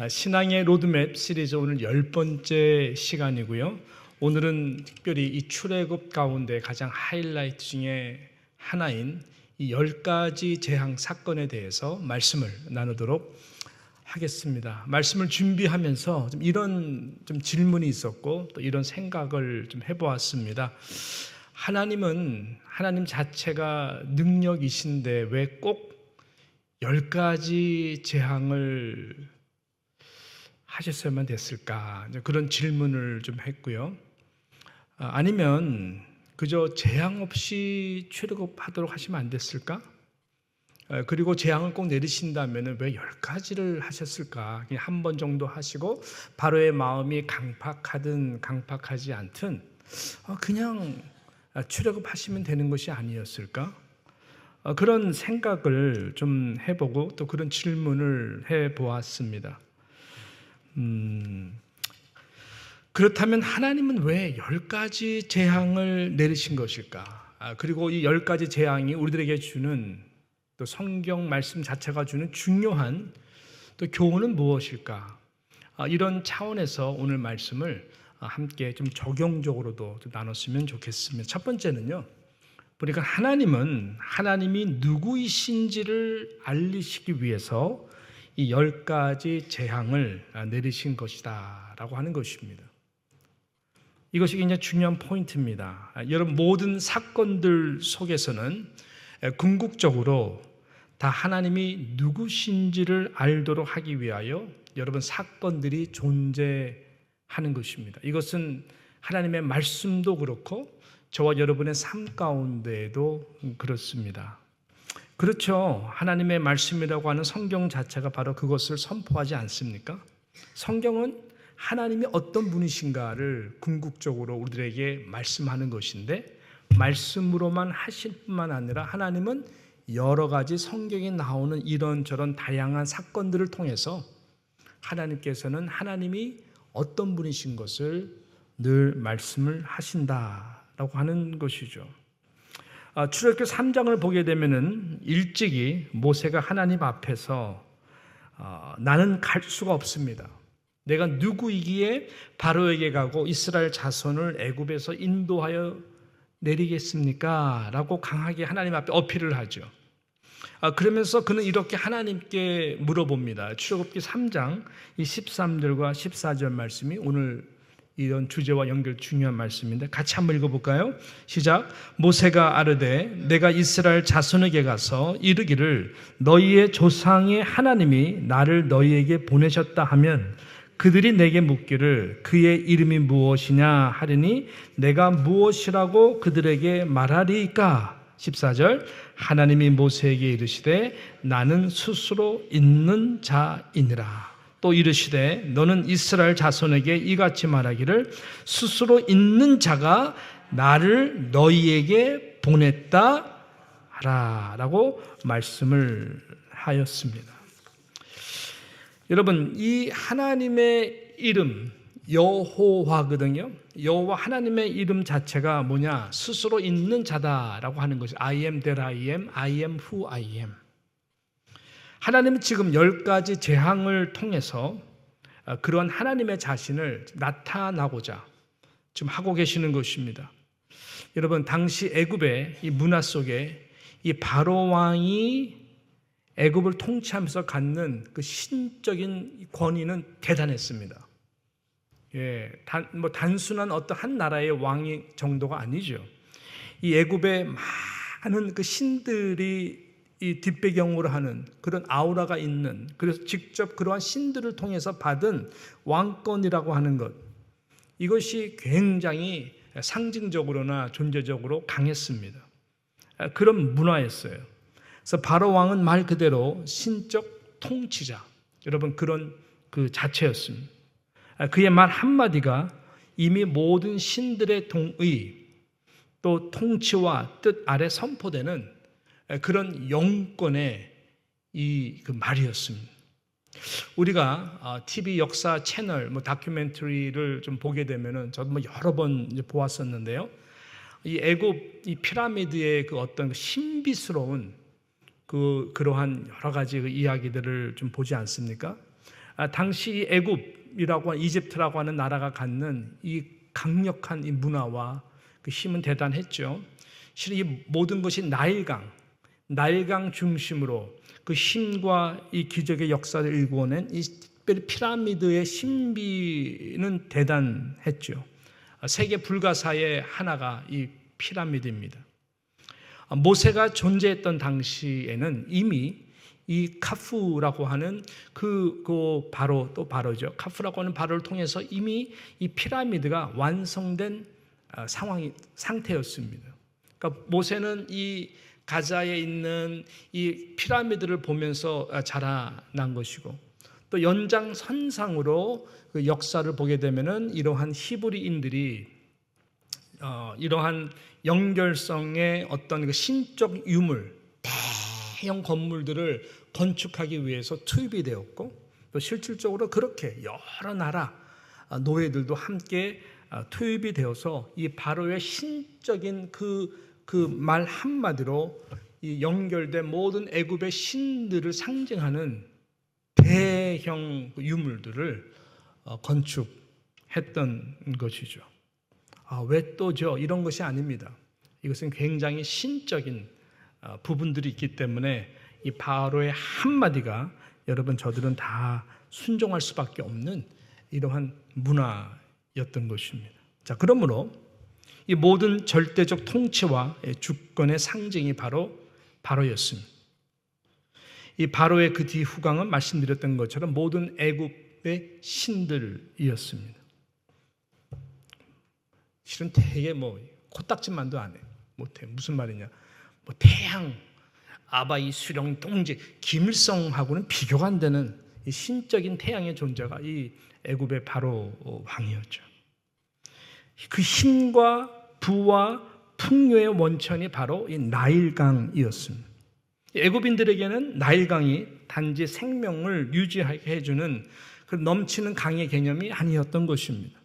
신앙의 로드맵 시리즈 오늘 10번째 시간이고요. 오늘은 특별히 이 출애굽 가운데 가장 하이라이트 중에 하나인 이 10가지 재앙 사건에 대해서 말씀을 나누도록 하겠습니다. 말씀을 준비하면서 이런 질문이 있었고 또 이런 생각을 해보았습니다. 하나님 자체가 능력이신데 왜 꼭 10가지 재앙을 하셨어야만 됐을까? 그런 질문을 했고요. 아니면 그저 재앙 없이 출애굽하도록 하시면 안 됐을까? 그리고 재앙을 꼭 내리신다면 왜 10가지를 하셨을까? 그냥 한 번 정도 하시고 바로의 마음이 강팍하든 강팍하지 않든 그냥 출애굽하시면 되는 것이 아니었을까? 그런 생각을 해보고 또 그런 질문을 해보았습니다. 그렇다면 하나님은 왜 10가지 재앙을 내리신 것일까? 그리고 이 10가지 재앙이 우리들에게 주는 또 성경 말씀 자체가 주는 중요한 또 교훈은 무엇일까? 이런 차원에서 오늘 말씀을 함께 적용적으로도 나눴으면 좋겠습니다. 첫 번째는요, 보니까 하나님이 누구이신지를 알리시기 위해서 이 10가지 재앙을 내리신 것이다 라고 하는 것입니다. 이것이 굉장히 중요한 포인트입니다. 여러분, 모든 사건들 속에서는 궁극적으로 다 하나님이 누구신지를 알도록 하기 위하여 여러분 사건들이 존재하는 것입니다. 이것은 하나님의 말씀도 그렇고 저와 여러분의 삶 가운데에도 그렇습니다. 그렇죠. 하나님의 말씀이라고 하는 성경 자체가 바로 그것을 선포하지 않습니까? 성경은 하나님이 어떤 분이신가를 궁극적으로 우리들에게 말씀하는 것인데, 말씀으로만 하실 뿐만 아니라 하나님은 여러 가지 성경에 나오는 이런저런 다양한 사건들을 통해서 하나님께서는 하나님이 어떤 분이신 것을 늘 말씀을 하신다라고 하는 것이죠. 출애굽기 3장을 보게 되면은 일찍이 모세가 하나님 앞에서 나는 갈 수가 없습니다. 내가 누구이기에 바로에게 가고 이스라엘 자손을 애굽에서 인도하여 내리겠습니까? 라고 강하게 하나님 앞에 어필을 하죠. 그러면서 그는 이렇게 하나님께 물어봅니다. 출애굽기 3장 이 13절과 14절 말씀이 오늘 이런 주제와 연결 중요한 말씀인데 같이 한번 읽어볼까요? 시작. 모세가 아르되 내가 이스라엘 자손에게 가서 이르기를 너희의 조상의 하나님이 나를 너희에게 보내셨다 하면 그들이 내게 묻기를 그의 이름이 무엇이냐 하리니 내가 무엇이라고 그들에게 말하리이까? 14절. 하나님이 모세에게 이르시되 나는 스스로 있는 자이니라. 또 이르시되 너는 이스라엘 자손에게 이같이 말하기를 스스로 있는 자가 나를 너희에게 보냈다 하라 라고 말씀을 하였습니다. 여러분, 이 하나님의 이름 여호와거든요. 여호와 하나님의 이름 자체가 뭐냐? 스스로 있는 자다라고 하는 것이 I am that I am, I am who I am. 하나님은 지금 10가지 재앙을 통해서 그런 하나님의 자신을 나타나고자 지금 하고 계시는 것입니다. 여러분, 당시 애굽의 이 문화 속에 이 바로 왕이 애굽을 통치하면서 갖는 그 신적인 권위는 대단했습니다. 단순한 어떤 한 나라의 왕이 정도가 아니죠. 이 애굽에 많은 그 신들이 이 뒷배경으로 하는 그런 아우라가 있는, 그래서 직접 그러한 신들을 통해서 받은 왕권이라고 하는 것, 이것이 굉장히 상징적으로나 존재적으로 강했습니다. 그런 문화였어요. 그래서 바로 왕은 말 그대로 신적 통치자, 여러분 그런 그 자체였습니다. 그의 말 한마디가 이미 모든 신들의 동의 또 통치와 뜻 아래 선포되는 그런 영권의 그 말이었습니다. 우리가 TV 역사 채널 다큐멘터리를 보게 되면은 저도 여러 번 보았었는데요. 이 애굽 이 피라미드의 그 어떤 신비스러운 그러한 여러 가지 그 이야기들을 보지 않습니까? 당시 애굽이라고 하는 이집트라고 하는 나라가 갖는 이 강력한 이 문화와 그 힘은 대단했죠. 실은 이 모든 것이 나일강 중심으로 그 힘과 이 기적의 역사를 일구어낸 이 특별히 피라미드의 신비는 대단했죠. 세계 불가사의 하나가 이 피라미드입니다. 모세가 존재했던 당시에는 이미 이 카푸라고 하는 그 바로죠. 카푸라고 하는 바로를 통해서 이미 이 피라미드가 완성된 상태였습니다. 그러니까 모세는 이 가자에 있는 이 피라미드를 보면서 자라난 것이고, 또 연장선상으로 그 역사를 보게 되면은 이러한 히브리인들이 이러한 연결성의 어떤 그 신적 유물, 대형 건물들을 건축하기 위해서 투입이 되었고, 또 실질적으로 그렇게 여러 나라 노예들도 함께 투입이 되어서 이 바로의 신적인 그 말 한마디로 이 연결된 모든 애굽의 신들을 상징하는 대형 유물들을 건축했던 것이죠. 왜 또죠? 이런 것이 아닙니다. 이것은 굉장히 신적인 부분들이 있기 때문에 이 바로의 한마디가 여러분 저들은 다 순종할 수밖에 없는 이러한 문화였던 것입니다. 자, 그러므로 이 모든 절대적 통치와 주권의 상징이 바로였습니다. 이 바로의 그 뒤후강은 말씀드렸던 것처럼 모든 애굽의 신들이었습니다. 실은 되게 코딱지만도 안 해. 못해. 무슨 말이냐? 태양, 아바이, 수령, 동지, 김일성하고는 비교가 안 되는 이 신적인 태양의 존재가 이 애굽의 바로 왕이었죠. 그 힘과 부와 풍요의 원천이 바로 이 나일강이었습니다. 애굽인들에게는 나일강이 단지 생명을 유지하게 해주는 그 넘치는 강의 개념이 아니었던 것입니다.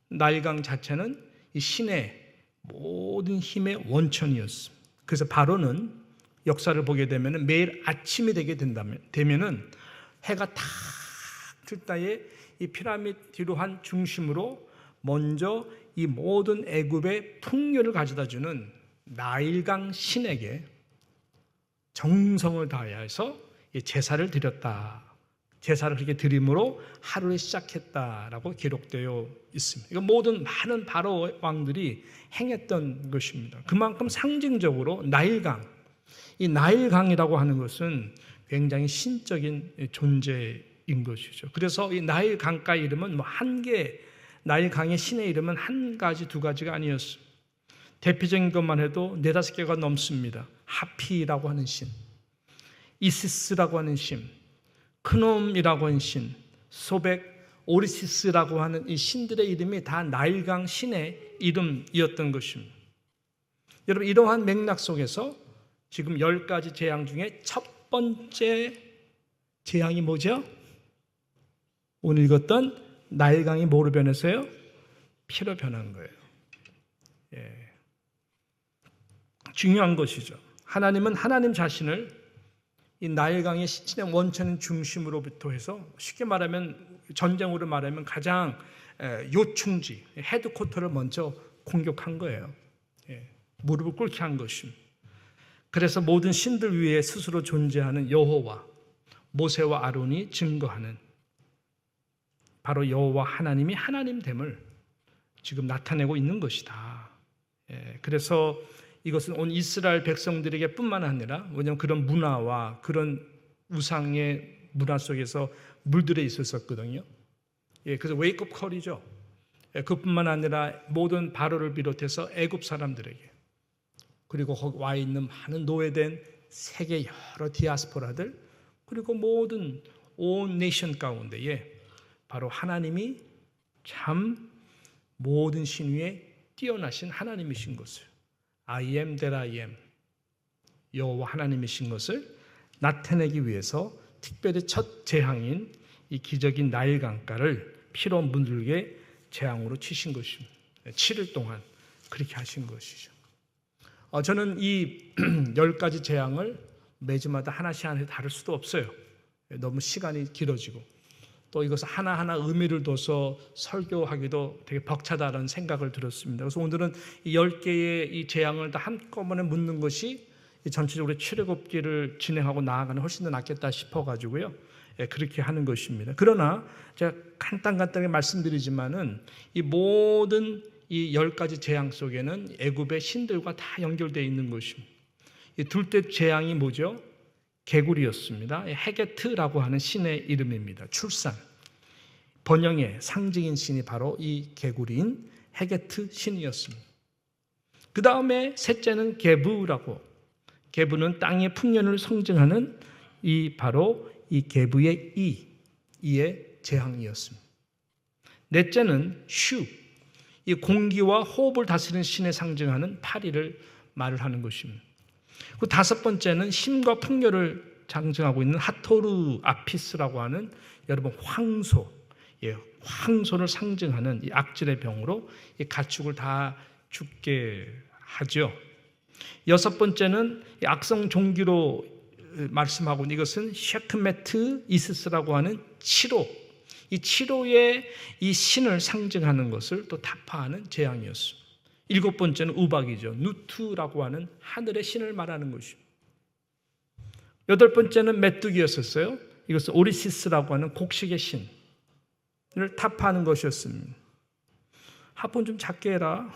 나일강 자체는 이 신의 모든 힘의 원천이었습니다. 그래서 바로는 역사를 보게 되면 매일 아침이 되면은 해가 탁 뜰 때에 이 피라미드 뒤로 한 중심으로 먼저 이 모든 애굽의 풍요를 가져다 주는 나일강 신에게 정성을 다해서 제사를 드렸다. 제사를 그렇게 드림으로 하루를 시작했다라고 기록되어 있습니다. 이건 모든 많은 바로 왕들이 행했던 것입니다. 그만큼 상징적으로 이 나일강이라고 하는 것은 굉장히 신적인 존재인 것이죠. 그래서 이 나일강가 이름은 나일강의 신의 이름은 한 가지, 두 가지가 아니었습니다. 대표적인 것만 해도 4-5개가 넘습니다. 하피라고 하는 신, 이시스라고 하는 신, 크놈이라고 하는 신, 소백, 오리시스라고 하는 이 신들의 이름이 다 나일강 신의 이름이었던 것입니다. 여러분, 이러한 맥락 속에서 지금 10가지 재앙 중에 첫 번째 재앙이 뭐죠? 오늘 읽었던 나일강이 뭐로 변했어요? 피로 변한 거예요. 중요한 것이죠. 하나님은 하나님 자신을 이 나일강의 신의 원천 중심으로부터 해서 쉽게 말하면 전쟁으로 말하면 가장 요충지, 헤드쿼터를 먼저 공격한 거예요. 무릎을 꿇게 한 것입니다. 그래서 모든 신들 위에 스스로 존재하는 여호와, 모세와 아론이 증거하는 바로 여호와 하나님이 하나님됨을 지금 나타내고 있는 것이다. 그래서 이것은 온 이스라엘 백성들에게 뿐만 아니라, 왜냐하면 그런 문화와 그런 우상의 문화 속에서 물들어 있었거든요. 그래서 웨이크업 컬이죠. 그뿐만 아니라 모든 바로를 비롯해서 애굽 사람들에게, 그리고 거기 와 있는 많은 노예된 세계 여러 디아스포라들, 그리고 모든 온 네이션 가운데에 바로 하나님이 참 모든 신 위에 뛰어나신 하나님이신 것을, I am that I am, 여호와 하나님이신 것을 나타내기 위해서 특별히 첫 재앙인 이 기적인 나일강가를 피로 물들게 재앙으로 치신 것입니다. 7일 동안 그렇게 하신 것이죠. 저는 이 10가지 재앙을 매주마다 하나씩 다룰 수도 없어요. 너무 시간이 길어지고. 또 이것을 하나하나 의미를 둬서 설교하기도 되게 벅차다는 생각을 들었습니다. 그래서 오늘은 이 10개의 이 재앙을 다 한꺼번에 묻는 것이 전체적으로 출애굽기를 진행하고 나아가는 훨씬 더 낫겠다 싶어가지고요. 그렇게 하는 것입니다. 그러나 제가 간단하게 말씀드리지만은 이 모든 이 10가지 재앙 속에는 애굽의 신들과 다 연결되어 있는 것입니다. 이 둘째 재앙이 뭐죠? 개구리였습니다. 헤게트라고 하는 신의 이름입니다. 출산, 번영의 상징인 신이 바로 이 개구리인 헤게트 신이었습니다. 그 다음에 셋째는 게부라고, 게부는 땅의 풍년을 상징하는 이 바로 이 게부의 이의 재앙이었습니다. 넷째는 슈, 이 공기와 호흡을 다스리는 신에 상징하는 파리를 말을 하는 것입니다. 그 다섯 번째는 힘과 풍요를 상징하고 있는 하토르 아피스라고 하는 여러분 황소, 황소를 상징하는 이 악질의 병으로 이 가축을 다 죽게 하죠. 여섯 번째는 이 악성 종기로 말씀하고 있는 이것은 셰크메트 이시스라고 하는 치로, 이 치로의 이 신을 상징하는 것을 또 타파하는 재앙이었습니다. 일곱 번째는 우박이죠. 누투라고 하는 하늘의 신을 말하는 것입니다. 여덟 번째는 메뚜기였었어요. 이것은 오리시스라고 하는 곡식의 신을 타파하는 것이었습니다. 합본 좀 작게 해라.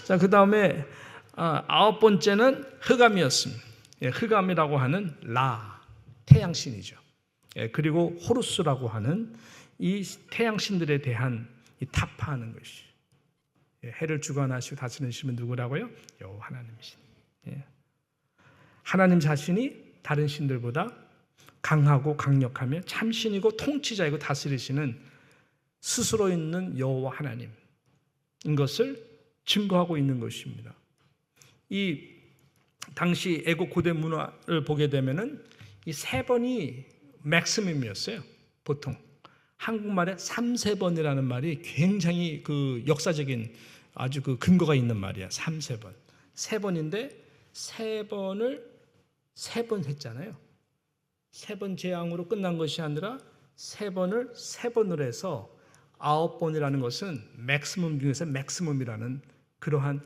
자, 그 다음에 아홉 번째는 흑암이었습니다. 흑암이라고 하는 라, 태양신이죠. 그리고 호루스라고 하는 이 태양신들에 대한 이 타파하는 것이. 해를 주관하시고 다스리시는 누구라고요? 여호와 하나님이신. 하나님 자신이 다른 신들보다 강하고 강력하며 참신이고 통치자이고 다스리시는 스스로 있는 여호와 하나님인 것을 증거하고 있는 것입니다. 이 당시 애국 고대 문화를 보게 되면은 이 세 번이 맥시멈이었어요. 보통 한국말에 3세번이라는 말이 굉장히 그 역사적인 아주 그 근거가 있는 말이야. 3세번. 세 번인데 세 번을 세 번 했잖아요. 세 번 재앙으로 끝난 것이 아니라 세 번을 세 번으로 해서 9번이라는 것은 맥시멈 중에서 맥시멈이라는 그러한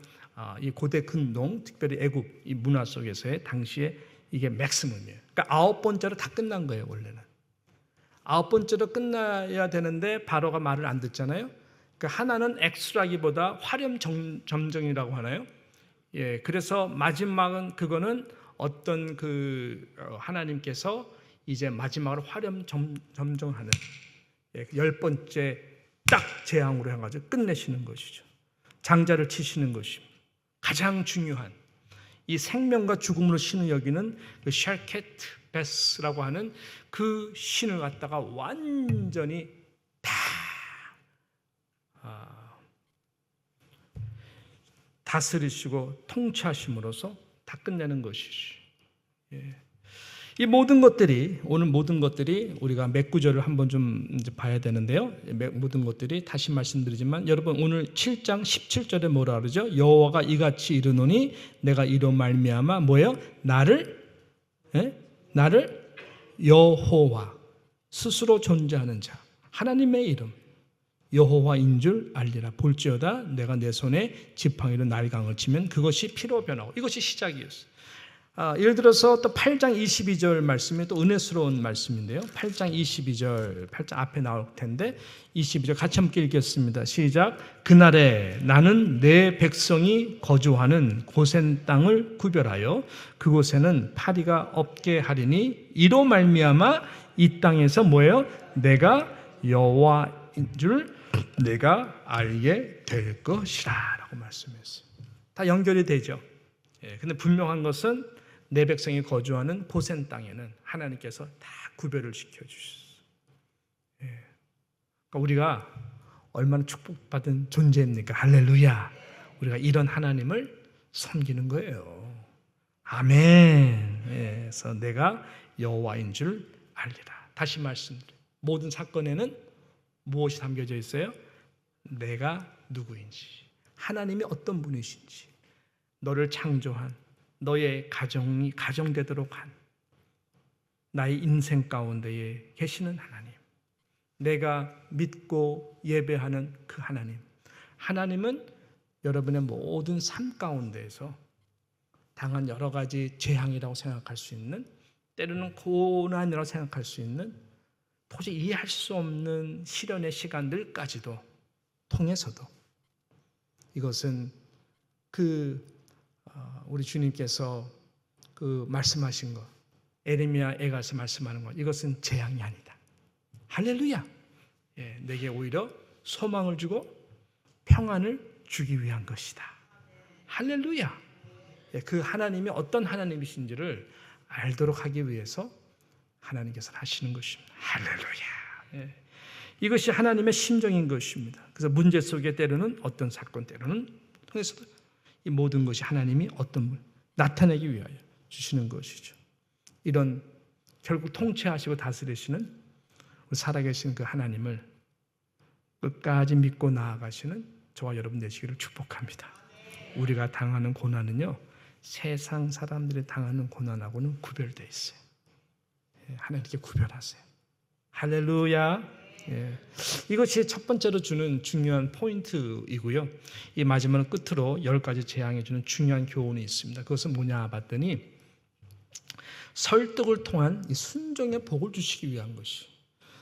이 고대 근동, 특별히 애국 이 문화 속에서의 당시에 이게 맥시멈이에요. 그러니까 9번째로 다 끝난 거예요, 원래는. 9번째로 끝나야 되는데 바로가 말을 안 듣잖아요. 그러니까 하나는 엑스라기보다 화렴점정이라고 하나요? 그래서 마지막은 그거는 어떤 그 하나님께서 이제 마지막으로 화렴점정하는 10번째 딱 재앙으로 해가지고 끝내시는 것이죠. 장자를 치시는 것입니다. 가장 중요한 이 생명과 죽음으로 신을 여기는 그 샬케트 베스라고 하는 그 신을 갖다가 완전히 다 다스리시고 통치하심으로써 다 끝내는 것이지. 이 모든 것들이 오늘 모든 것들이 우리가 몇 구절을 한번 좀 이제 봐야 되는데요. 모든 것들이 다시 말씀드리지만 여러분 오늘 7장 17절에 뭐라 그러죠? 여호와가 이같이 이르노니 내가 이로 말미암아 뭐예요? 나를 여호와 스스로 존재하는 자 하나님의 이름 여호와인 줄 알리라. 볼지어다 내가 내 손에 지팡이로 날강을 치면 그것이 피로 변하고 이것이 시작이었어요. 예를 들어서 또 8장 22절 말씀이 또 은혜스러운 말씀인데요. 8장 22절 8장 앞에 나올 텐데 22절 같이 함께 읽겠습니다. 시작. 그날에 나는 내 백성이 거주하는 고센 땅을 구별하여 그곳에는 파리가 없게 하리니 이로 말미암아 이 땅에서 뭐예요? 내가 여호와인 줄 내가 알게 될 것이라 라고 말씀했어요. 다 연결이 되죠. 근데 분명한 것은 내 백성이 거주하는 고센 땅에는 하나님께서 다 구별을 시켜주셨어요. 그러니까 우리가 얼마나 축복받은 존재입니까? 할렐루야. 우리가 이런 하나님을 섬기는 거예요. 아멘. 그래서 내가 여호와인 줄 알리라. 다시 말씀드려요. 모든 사건에는 무엇이 담겨져 있어요? 내가 누구인지, 하나님이 어떤 분이신지, 너를 창조한, 너의 가정이 가정되도록 한 나의 인생 가운데에 계시는 하나님, 내가 믿고 예배하는 그 하나님. 하나님은 여러분의 모든 삶 가운데에서 당한 여러 가지 재앙이라고 생각할 수 있는, 때로는 고난이라고 생각할 수 있는, 도저히 이해할 수 없는 시련의 시간들까지도 통해서도 이것은 우리 주님께서 말씀하신 것, 에레미야에 가서 말씀하는 것, 이것은 재앙이 아니다. 할렐루야. 내게 오히려 소망을 주고 평안을 주기 위한 것이다. 할렐루야. 그 하나님이 어떤 하나님이신지를 알도록 하기 위해서 하나님께서 하시는 것입니다. 할렐루야. 이것이 하나님의 심정인 것입니다. 그래서 문제 속에 때로는 어떤 사건, 때로는 통해서도 이 모든 것이 하나님이 어떤 나타내기 위하여 주시는 것이죠. 이런 결국 통치하시고 다스리시는 살아계신 그 하나님을 끝까지 믿고 나아가시는 저와 여러분 되시기를 축복합니다. 우리가 당하는 고난은요, 세상 사람들이 당하는 고난하고는 구별되어 있어요. 하나님께 구별하세요. 할렐루야. 이것이 첫 번째로 주는 중요한 포인트이고요. 이 마지막 끝으로 10가지 재앙이 주는 중요한 교훈이 있습니다. 그것은 뭐냐 봤더니 설득을 통한 이 순종의 복을 주시기 위한 것이,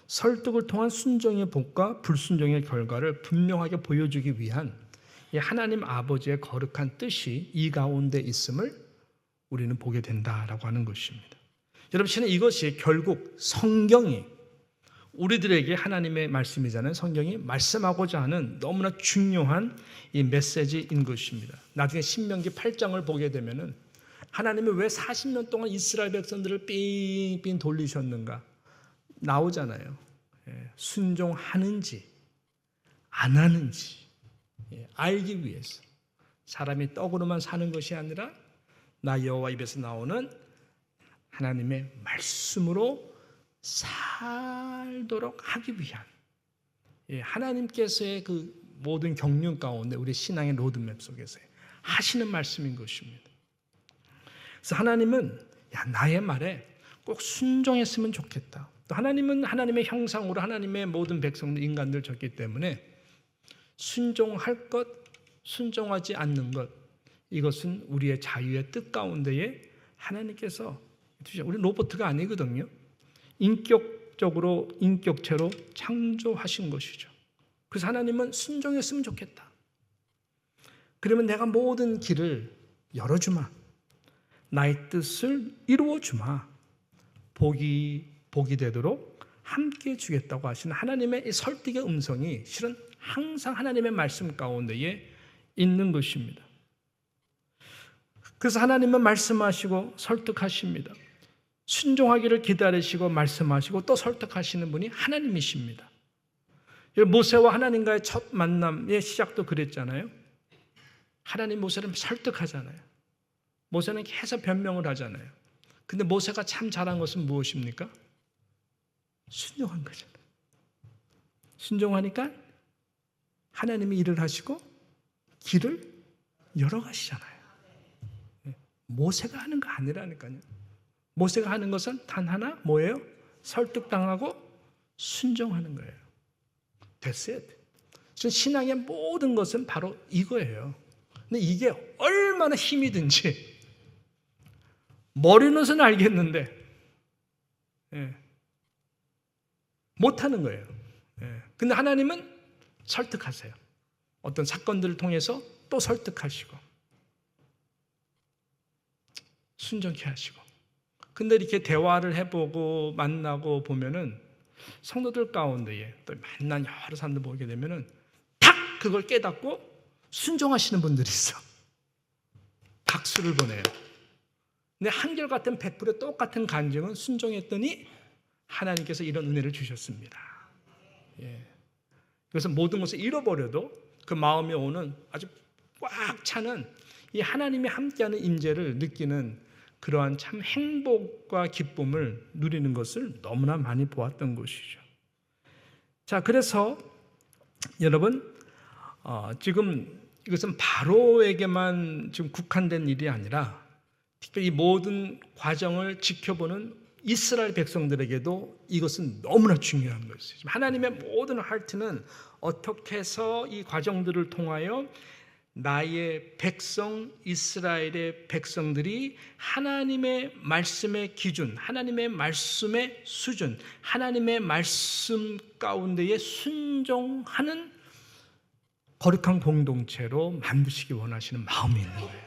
설득을 통한 순종의 복과 불순종의 결과를 분명하게 보여주기 위한 이 하나님 아버지의 거룩한 뜻이 이 가운데 있음을 우리는 보게 된다라고 하는 것입니다. 여러분, 저는 이것이 결국 성경이 우리들에게 하나님의 말씀이잖아요. 성경이 말씀하고자 하는 너무나 중요한 이 메시지인 것입니다. 나중에 신명기 8장을 보게 되면은 하나님이 왜 40년 동안 이스라엘 백성들을 삥삥 돌리셨는가 나오잖아요. 순종하는지 안 하는지 알기 위해서. 사람이 떡으로만 사는 것이 아니라 나 여호와 입에서 나오는 하나님의 말씀으로 살도록 하기 위한, 하나님께서의 그 모든 경륜 가운데 우리 신앙의 로드맵 속에서 하시는 말씀인 것입니다. 그래서 하나님은 나의 말에 꼭 순종했으면 좋겠다. 또 하나님은 하나님의 형상으로 하나님의 모든 백성들, 인간들 졌기 때문에 순종할 것, 순종하지 않는 것, 이것은 우리의 자유의 뜻 가운데에 하나님께서, 우리 로봇가 아니거든요. 인격적으로, 인격체로 창조하신 것이죠. 그래서 하나님은 순종했으면 좋겠다. 그러면 내가 모든 길을 열어주마. 나의 뜻을 이루어주마. 복이 되도록 함께 주겠다고 하시는 하나님의 이 설득의 음성이 실은 항상 하나님의 말씀 가운데에 있는 것입니다. 그래서 하나님은 말씀하시고 설득하십니다. 순종하기를 기다리시고 말씀하시고 또 설득하시는 분이 하나님이십니다. 모세와 하나님과의 첫 만남의 시작도 그랬잖아요. 하나님 모세를 설득하잖아요. 모세는 계속 변명을 하잖아요. 근데 모세가 참 잘한 것은 무엇입니까? 순종한 거잖아요. 순종하니까 하나님이 일을 하시고 길을 열어가시잖아요. 모세가 하는 거 아니라니까요. 모세가 하는 것은 단 하나 뭐예요? 설득당하고 순종하는 거예요. 됐어요. 신앙의 모든 것은 바로 이거예요. 근데 이게 얼마나 힘이 든지 머리로는 알겠는데 못하는 거예요. 근데 하나님은 설득하세요. 어떤 사건들을 통해서 또 설득하시고 순종케 하시고. 근데 이렇게 대화를 해보고 만나고 보면은 성도들 가운데에 또 만난 여러 사람들 보게 되면은 탁 그걸 깨닫고 순종하시는 분들이 있어. 박수를 보내요. 근데 한결같은 100% 똑같은 간증은 순종했더니 하나님께서 이런 은혜를 주셨습니다. 그래서 모든 것을 잃어버려도 그 마음에 오는 아주 꽉 차는 이 하나님이 함께하는 임재를 느끼는 그러한 참 행복과 기쁨을 누리는 것을 너무나 많이 보았던 것이죠. 자, 그래서 여러분 지금 이것은 바로에게만 지금 국한된 일이 아니라 특별히 이 모든 과정을 지켜보는 이스라엘 백성들에게도 이것은 너무나 중요한 것이죠. 하나님의 모든 하트는 어떻게 해서 이 과정들을 통하여 나의 백성 이스라엘의 백성들이 하나님의 말씀의 기준, 하나님의 말씀의 수준, 하나님의 말씀 가운데에 순종하는 거룩한 공동체로 만드시기 원하시는 마음이 있는 거예요.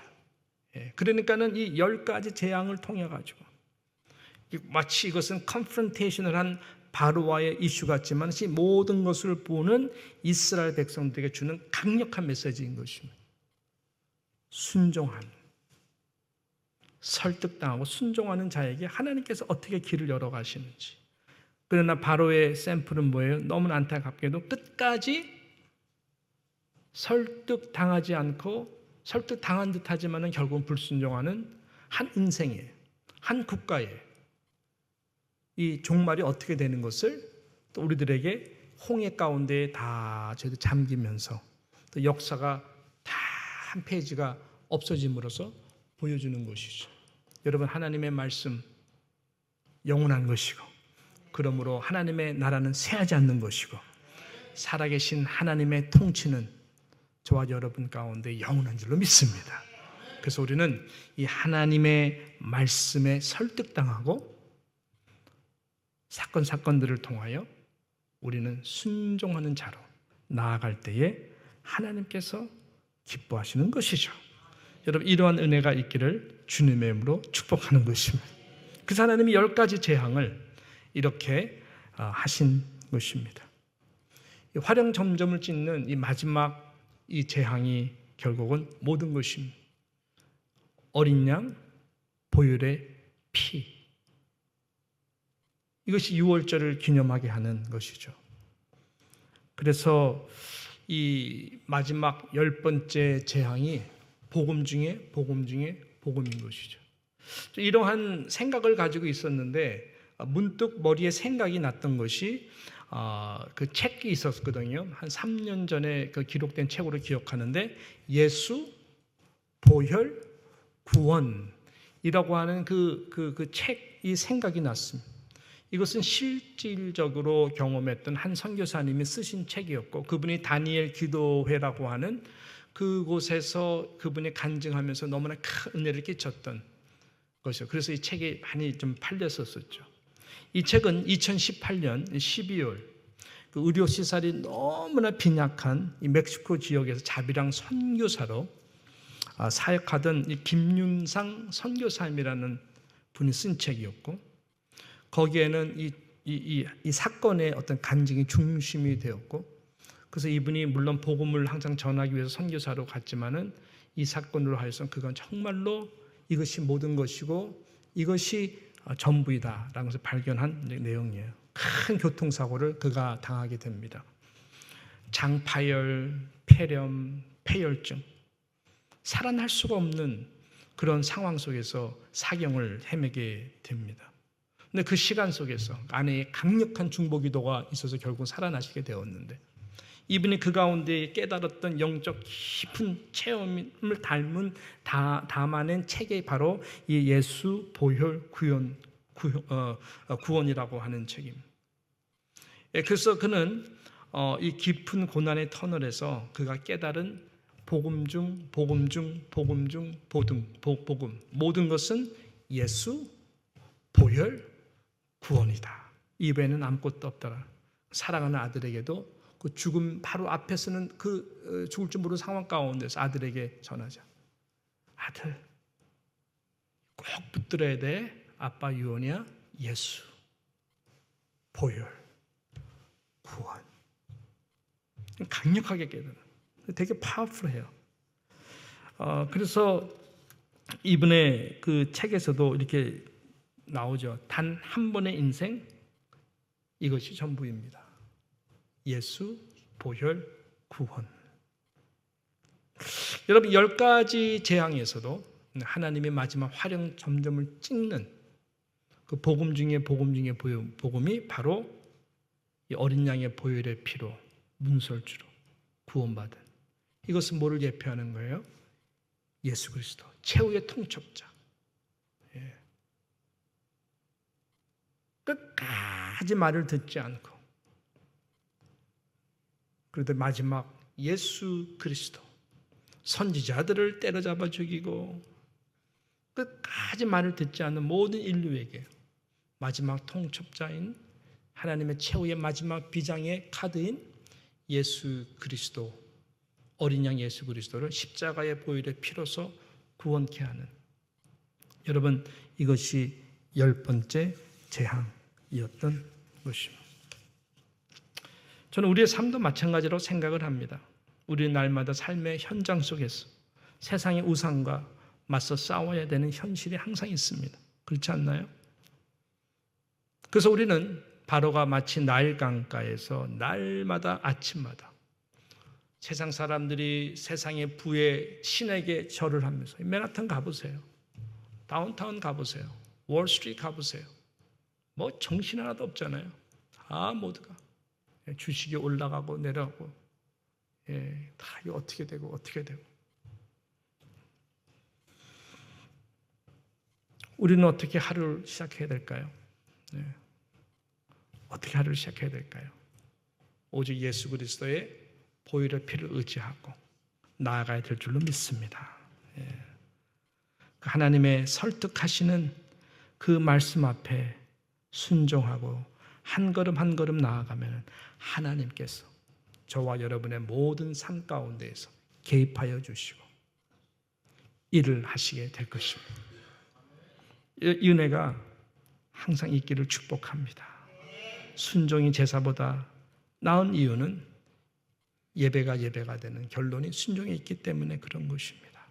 그러니까는 이 10가지 재앙을 통해 가지고 마치 이것은 컨프런테이션을 한 바로와의 이슈 같지만 이 모든 것을 보는 이스라엘 백성들에게 주는 강력한 메시지인 것입니다. 순종함, 설득당하고 순종하는 자에게 하나님께서 어떻게 길을 열어 가시는지. 그러나 바로의 샘플은 뭐예요? 너무나 안타깝게도 끝까지 설득당하지 않고 설득당한 듯하지만은 결국은 불순종하는 한 인생에, 한 국가에 이 종말이 어떻게 되는 것을 또 우리들에게 홍해 가운데에 다 저희도 잠기면서 또 역사가 다 한 페이지가 없어짐으로써 보여주는 것이죠. 여러분, 하나님의 말씀 영원한 것이고, 그러므로 하나님의 나라는 쇠하지 않는 것이고, 살아계신 하나님의 통치는 저와 여러분 가운데 영원한 줄로 믿습니다. 그래서 우리는 이 하나님의 말씀에 설득당하고 사건들을 통하여 우리는 순종하는 자로 나아갈 때에 하나님께서 기뻐하시는 것이죠. 여러분, 이러한 은혜가 있기를 주님의 이름으로 축복하는 것입니다. 그래서 하나님이 10가지 재앙을 이렇게 하신 것입니다. 화령점점을 찍는 이 마지막 이 재앙이 결국은 모든 것입니다. 어린 양 보혈의 피, 이것이 유월절을 기념하게 하는 것이죠. 그래서 이 마지막 10번째 재앙이 복음 중에 복음인 것이죠. 이러한 생각을 가지고 있었는데 문득 머리에 생각이 났던 것이 그 책이 있었거든요. 한 3년 전에 그 기록된 책으로 기억하는데 예수, 보혈, 구원이라고 하는 그 책이 생각이 났습니다. 이것은 실질적으로 경험했던 한 선교사님이 쓰신 책이었고, 그분이 다니엘 기도회라고 하는 그곳에서 그분이 간증하면서 너무나 큰 은혜를 끼쳤던 것이죠. 그래서 이 책이 많이 좀 팔렸었죠. 이 책은 2018년 12월 그 의료 시설이 너무나 빈약한 이 멕시코 지역에서 자비랑 선교사로 사역하던 이 김윤상 선교사님이라는 분이 쓴 책이었고, 거기에는 이 사건의 어떤 간증이 중심이 되었고, 그래서 이분이 물론 복음을 항상 전하기 위해서 선교사로 갔지만은 이 사건으로 하여서 그건 정말로 이것이 모든 것이고 이것이 전부이다라는 것을 발견한 내용이에요. 큰 교통사고를 그가 당하게 됩니다. 장파열, 폐렴, 폐혈증, 살아날 수가 없는 그런 상황 속에서 사경을 헤매게 됩니다. 근데 그 시간 속에서 아내의 강력한 중보기도가 있어서 결국 살아나시게 되었는데, 이분이 그 가운데 깨달았던 영적 깊은 체험을 담아낸 책이 바로 이 예수 보혈 구원이라고 하는 책입니다. 그래서 그는 이 깊은 고난의 터널에서 그가 깨달은 복음 중 복음 모든 것은 예수 보혈 구원이다. 이 외에는 아무것도 없더라. 사랑하는 아들에게도 그 죽음 바로 앞에서는 그 죽을 줄 모르는 상황 가운데서 아들에게 전하자. 아들, 꼭 붙들어야 돼. 아빠 유언이야. 예수, 보혈, 구원. 강력하게 깨달아. 되게 파워풀해요. 그래서 이분의 그 책에서도 이렇게 나오죠. 단 한 번의 인생, 이것이 전부입니다. 예수, 보혈, 구원. 여러분, 10가지 재앙에서도 하나님의 마지막 화령 점점을 찍는 그 복음 중에 복음이 바로 이 어린 양의 보혈의 피로 문설주로 구원받은, 이것은 뭐를 예표하는 거예요? 예수 그리스도 최후의 통첩자. 끝까지 말을 듣지 않고, 그런데 마지막 예수 그리스도 선지자들을 때려잡아 죽이고 끝까지 말을 듣지 않는 모든 인류에게 마지막 통첩자인 하나님의 최후의 마지막 비장의 카드인 예수 그리스도, 어린 양 예수 그리스도를 십자가의 보혈의 피로서 구원케 하는, 여러분, 이것이 10번째 재앙이었던 것입니다. 저는 우리의 삶도 마찬가지로 생각을 합니다. 우리 날마다 삶의 현장 속에서 세상의 우상과 맞서 싸워야 되는 현실이 항상 있습니다. 그렇지 않나요? 그래서 우리는 바로가 마치 나일 강가에서 날마다 아침마다 세상 사람들이 세상의 부의 신에게 절을 하면서, 맨하탄 가보세요, 다운타운 가보세요, 월스트리트 가보세요, 뭐 정신 하나도 없잖아요. 다 모두가 주식이 올라가고 내려가고, 다 이거 어떻게 되고 어떻게 되고. 우리는 어떻게 하루를 시작해야 될까요? 어떻게 하루를 시작해야 될까요? 오직 예수 그리스도의 보혈의 피를 의지하고 나아가야 될 줄로 믿습니다. 하나님의 설득하시는 그 말씀 앞에 순종하고 한 걸음 한 걸음 나아가면 하나님께서 저와 여러분의 모든 삶 가운데에서 개입하여 주시고 일을 하시게 될 것입니다. 이 은혜가 항상 있기를 축복합니다. 순종이 제사보다 나은 이유는 예배가 되는 결론이 순종이 있기 때문에 그런 것입니다.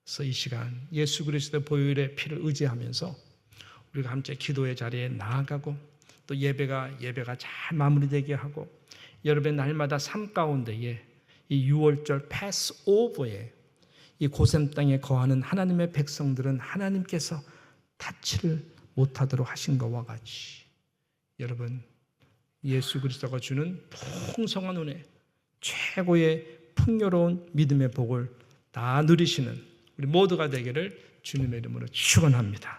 그래서 이 시간 예수 그리스도의 보혈의 피를 의지하면서 우리가 함께 기도의 자리에 나아가고 또 예배가 잘 마무리되게 하고 여러분의 날마다 삶 가운데에 이 6월절 패스오버에 이 고센 땅에 거하는 하나님의 백성들은 하나님께서 닿지를 못하도록 하신 것과 같이 여러분 예수 그리스도가 주는 풍성한 은혜, 최고의 풍요로운 믿음의 복을 다 누리시는 우리 모두가 되기를 주님의 이름으로 축원합니다.